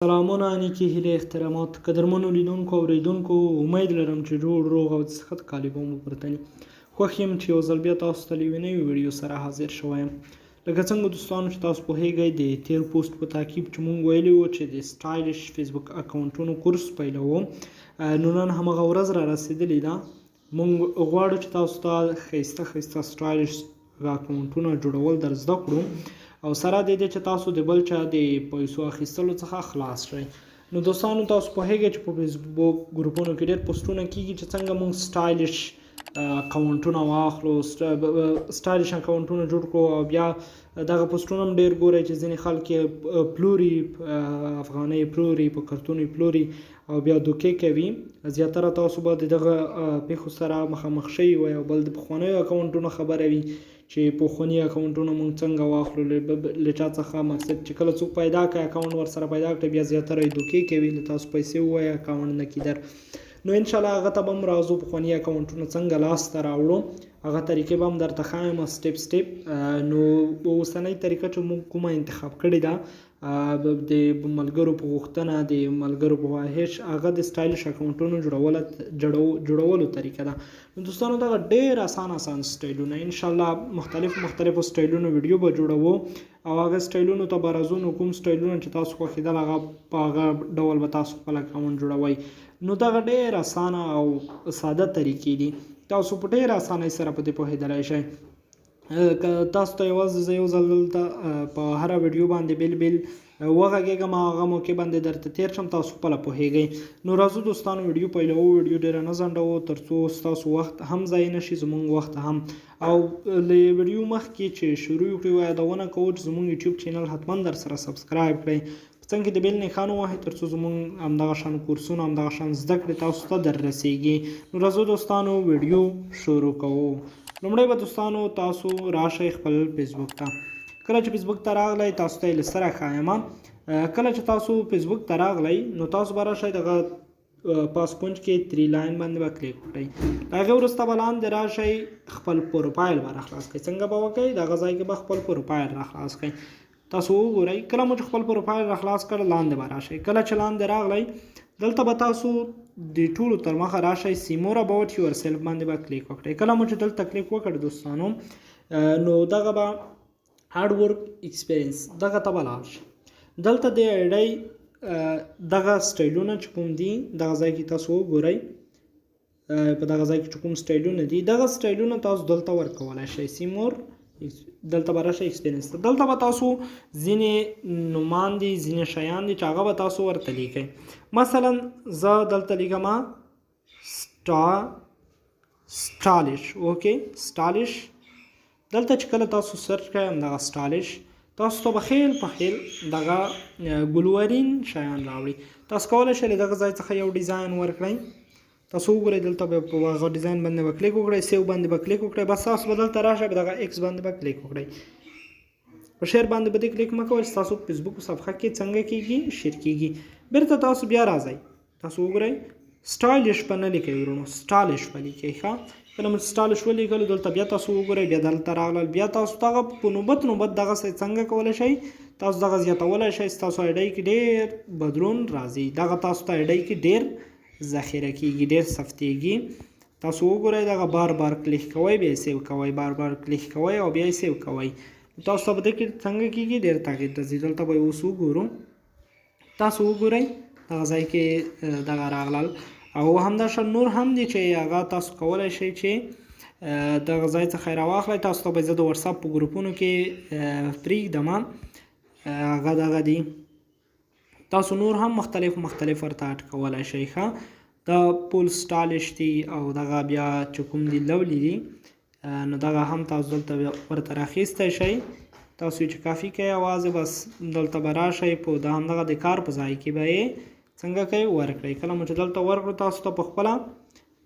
سلامونه نیکې هیلې احترامات قدرمنو لیدونکو او اورېدونکو امید لرم چې جوړ روغ او د صحت کالیبه مو پرته وي. خوښ یم چې یو ځل بیا تاسو ته له یوې نوې ویډیو سره حاضر شوی یم. لکه څنګه دوستانو چې تاسو پوهیږئ د تیر پوسټ په تعقیب چې موږ ویلي وو چې د سټایلش فیسبوک اکاونټونو کورس پیلوو، نو نن همغه ورځ را رسېدلې ده. موږ غواړو چې تاسو ته ښایسته ښایسته سټایلش اکاونټونه جوړول در زده کړو او سره د دې چې تاسو د بل چا د پیسو اخیستلو څخه خلاص شئ. نو دوستانو تاسو پوهیږئ چې په فیسبوک ګروپونو کې ډېر پوسټونه کیږي چې څنګه موږ سټایلش اکاونټونه واخلو، سټایلش اکاونټونه جوړ کړو او بیا دغه پوسټونه هم ډېر ګورئ چې ځینې خلک یې پلوري، افغانۍ پلوري، په کارتونو یې پلوري او بیا دوکې کوي. زیاتره تاسو به د دغه پیښو سره مخامخ شوي وئ او بل د پخوانیو اکاونټونو خبره وي چې پخواني اکاونټونه موږ څنګه واخلو له چا څخه، مقصد چې کله څوک پیدا کړي اکاونټ ورسره پیدا کړي بیا زیاتره یې دوکې کوي، له تاسو پیسې ووایي اکاونټ نه کي در. نو انشاءالله هغه ته به هم راځو، پخواني اکاونټونه څنګه لاسته راوړو هغه طریقې به هم درته ښایم سټیپ سټیپ. نو اوسنۍ طریقه چې موږ کومه انتخاب کړې ده د ملګرو په غوښتنه، د ملګرو په خواهش، هغه د سټایلش اکاونټونو جوړولو طریقه ده. نو دوستانو دغه ډېر اسان سټایلونه انشاءالله مختلفو سټایلونو ویډیو به جوړوو او هغه سټایلونو ته به راځو. نو کوم سټایلونه چې تاسو خوښېدل هغه په هغه ډول به تاسو خپل اکاونټ جوړوئ. نو دغه ډېر اسانه او ساده طریقې دي، تاسو په ډېر اسانۍ سره په دې پوهېدلی شئ. تاسو ته یوازې زه یو ځل دلته په هره ویډیو باندې بیل وغږېږم، هغه موقع باندې درته تیر شم، تاسو خپله پوهیږئ. نو راځو دوستانو ویډیو پیلوو، ویډیو ډېره نه ځنډوو تر څو ستاسو وخت هم ضایع نه شي، زموږ وخت هم. او له ویډیو مخکې چې شروع کړو یادونه کوو چې زموږ یوټیوب چینل حتما در سره سبسکرایب کړئ، په څنګ کې د بیل نښان ووهئ تر څو زموږ همدغه شان کورسونه، همدغه شان زده کړې تاسو ته در رسیږي. نو راځو دوستانو ویډیو شروع کوو. لومړی به دوستانو تاسو راشئ خپل فیسبوک ته. کله چې فیسبوک ته راغلی تاسو ته یې له سره ښایم. کله چې تاسو فیسبوک ته راغلی نو تاسو به راشئ دغه پاس کونج کې 3 لاین باندې به کلیک وکړئ. د هغې وروسته به لاندې راشئ خپل پروفایل به راخلاص کړئ. څنګه به وکړئ؟ دغه ځای کې به خپل پروفایل راخلاص کړئ. تاسو وګورئ کله مو چې خپل پروفایل راخلاص کړ لاندې به راشئ. کله چې لاندې راغلی دلته به تاسو د ټولو تر مخه راشئ سی مور اباوټ یور سیلف باندې به کلیک وکړئ. کله مو چې دلته کلیک وکړ دوستانو نو دغه به هارډ ورک ایکسپیرینس دغه ته به لاړ شئ. دلته د ایډۍ دغه سټایلونه چې کوم دي دغه ځای کې تاسو وګورئ، په دغه ځای کې چې کوم سټایلونه دي دغه سټایلونه تاسو دلته ورکولی شئ. سی مور دلته به راشئ ایکسپیرینس ته. دلته به تاسو ځینې نومان دي، ځینې شیان دي چې هغه به تاسو ورته لیکئ. مثلا زه دلته لیکم سټایلش. اوکې سټایلش دلته چې کله تاسو سرچ کړئ همدغه سټایلش تاسو ته به خیل په خیل دغه ګلورین شیان راوړي. تاسو کولی شئ له دغه ځای څخه یو ډیزاین ورکړئ. تاسو وګورئ دلته به په هغه ډیزاین باندې به کلیک وکړئ، سیو باندې به کلیک وکړئ، بس تاسو به دلته راشئ په دغه ایکس باندې به کلیک وکړئ. په شیر باندې به دې کلیک مه کوئ چې تاسو په فیسبوک صفحه کې څنګه کیږي شیر کیږي. بیرته تاسو بیا راځئ، تاسو وګورئ سټایلش به نه لیکئ ورونو، سټایلش به لیکئ. ښه کله مو سټایلش ولیکلو دلته بیا تاسو وګورئ، بیا دلته راغلل، بیا تاسو دغه په نوبت دغه څنګه کولی شئ تاسو دغه زیاتولی شئ. ستاسو ایډۍ کې ډېر بدلون راځي، دغه تاسو ته ایډۍ کې ډېر ذخیره کیږي، ډېر ثبتېږي. تاسو وګورئ دغه بار کلیک کوئ، بیا یې سیو کوئ، بار کلیک کوئ او بیا یې سیو کوئ. تاسو ته په دې کې څنګه کیږي ډېر تغییر راځي. دلته به اوس وګورو، تاسو وګورئ دغه ځای کې دغه راغلل او همداشان نور هم دي چې هغه تاسو کولی شئ چې دغه ځای څخه یې راواخلئ. تاسو ته به زه د وټساپ په ګروپونو کې پرېږدم، هغه دغه دي. تاسو نور هم مختلف ورته اډ کولی شئ. ښه دا پول سټایلش دي او دغه بیا چې کوم دي لولی دي نو دغه هم تاسو دلته ورته راخیستی شئ. تاسو چې کافي کوئ یوازې بس دلته به راشئ په همدغه د کار په ځای کې به یې څنګه کوئ ورکړئ. کله مو چې دلته ورکړو تاسو ته پخپله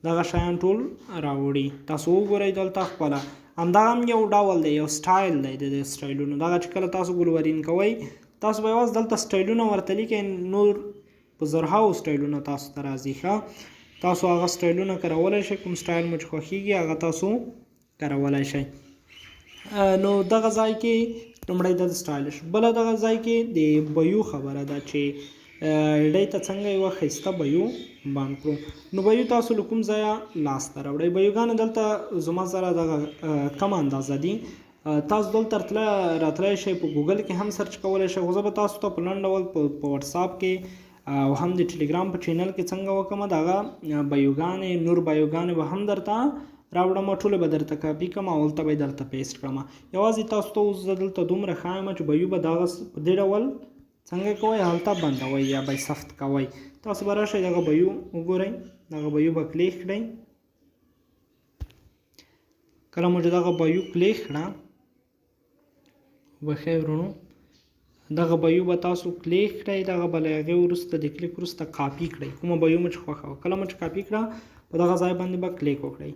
دغه شیان ټول راوړي. تاسو وګورئ دلته خپله همدغه هم یو ډول دی، یو سټایل دی د سټایلونو. دغه چې کله تاسو ګلورین کوئ تاسو به یوازې دلته سټایلونه ورته لیکئ، نور په زرهاو سټایلونه تاسو ته راځي. ښه تاسو هغه سټایلونه کارولی شئ، کوم سټایل مو چې خوښیږي هغه تاسو کارولی شئ. نو دغه ځای کې لومړی د سټایلش، بله دغه ځای کې د بیو خبره ده چې ایډۍ ته څنګه یوه ښایسته بیو باندې کړو. نو بیو تاسو له کوم ځایه لاسته راوړئ. بیوګانې دلته زما سره دغه کم اندازه دي. تاسو دلته راتلی شئ، په ګوګل کې هم سرچ کولی شئ، خو زه به تاسو ته په لنډ ډول په واتساپ کې او هم د ټیلیګرام په چینل کې څنګه وکړم دغه بیوګانې نور بیوګانې به هم درته راوړم، ټولې به درته کاپي کړم او هلته به یې درته پیسټ کړم. یوازې تاسو ته اوس زه دلته دومره ښایم چې بیو به دغه په دې ډول څنګه کوئ، هلته بندوئ یا به یې سفت کوئ. تاسو به راشئ دغه بیو وګورئ، دغه بیو به کلیک کړئ. کله مو چې دغه بیو کلیک کړه بخیر ورونو، دغه بیو به تاسو کلیک کړئ، دغه به له هغې وروسته د کلیک وروسته کاپي کړئ، کومه بیو مو چې خوښوه. کله مو چې کاپي کړه په دغه ځای باندې به کلیک وکړئ.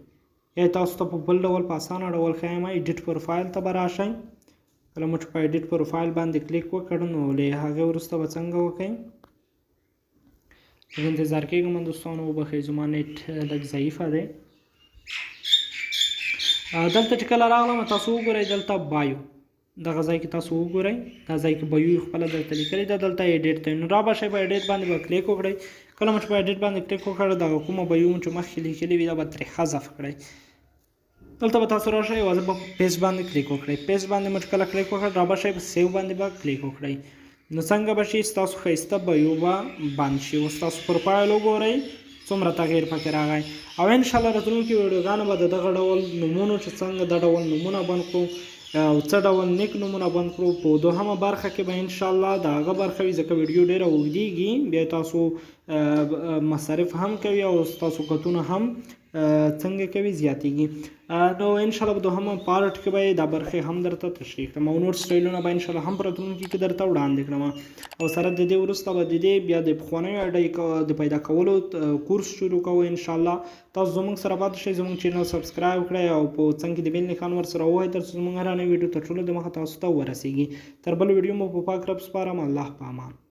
یا تاسو ته په بل ډول په اسانه ډول ښایم، ایډیټ پروفایل ته به راشئ. کله مو چې په ایډیټ پروفایل باندې کلیک وکړ نو له هغې وروسته به څنګه وکړئ. لږ انتظار کېږم دوستانو، وبښئ زما نیټ لږ ضعیفه دی. دلته چې کله راغلم تاسو وګورئ دلته بایو دغه ځای کې تاسو وګورئ، دا ځای کې بیو خپله درته لیکلې ده، دلته ایډیټ دی. نو را به شئ په ایډیټ باندې به کلیک وکړئ. کله مو چې په ایډیټ باندې کلیک وکړ دغه کومه بیو مو چې مخکې لیکلې وي دا به ترې حذف کړئ. دلته به تاسو راشئ یوازې به پیسټ باندې کلیک وکړئ. پیسټ باندې مو چې کله کلیک وکړ را به شئ په سیو باندې به کلیک وکړئ. نو څنګه به شي ستاسو ښایسته بیو به بند شي. اوس تاسو پروفایل وګورئ څومره تغییر پکې راغی. او انشاءالله راتلونکي ویډیوګانو به د دغه ډول نومونو چې څنګه د ډول نومونه بند کړو او څه ډول نیک نومونه بند کړو په دوهمه برخه کې به انشاءالله د هغه برخه وي، ځکه ویډیو ډېره اوږدېږي، بیا تاسو مصرف هم کوي او ستاسو کتونه هم څنګه کوي زیاتېږي. نو انشاءالله په دوهمه پارټ کې به دا برخې هم درته تشریح کړم او نور سټایلونه به انشاءالله هم په راتلونکي کې درته وړاندې کړم. او سره د دې وروسته به د دې بیا د پخوانیو ایډۍ د پیدا کولو کورس شروع کوو انشاءالله. تاسو زموږ سره پاتې شئ، زموږ چینل سبسکرایب کړئ او په څنګ کې د بیل نښان ورسره ووهئ تر څو زموږ هره نوې ویډیو تر ټولو دمخه تاسو ته ورسیږي. تر بل ویډیو مو په پاک رب سپارم. الله په امان.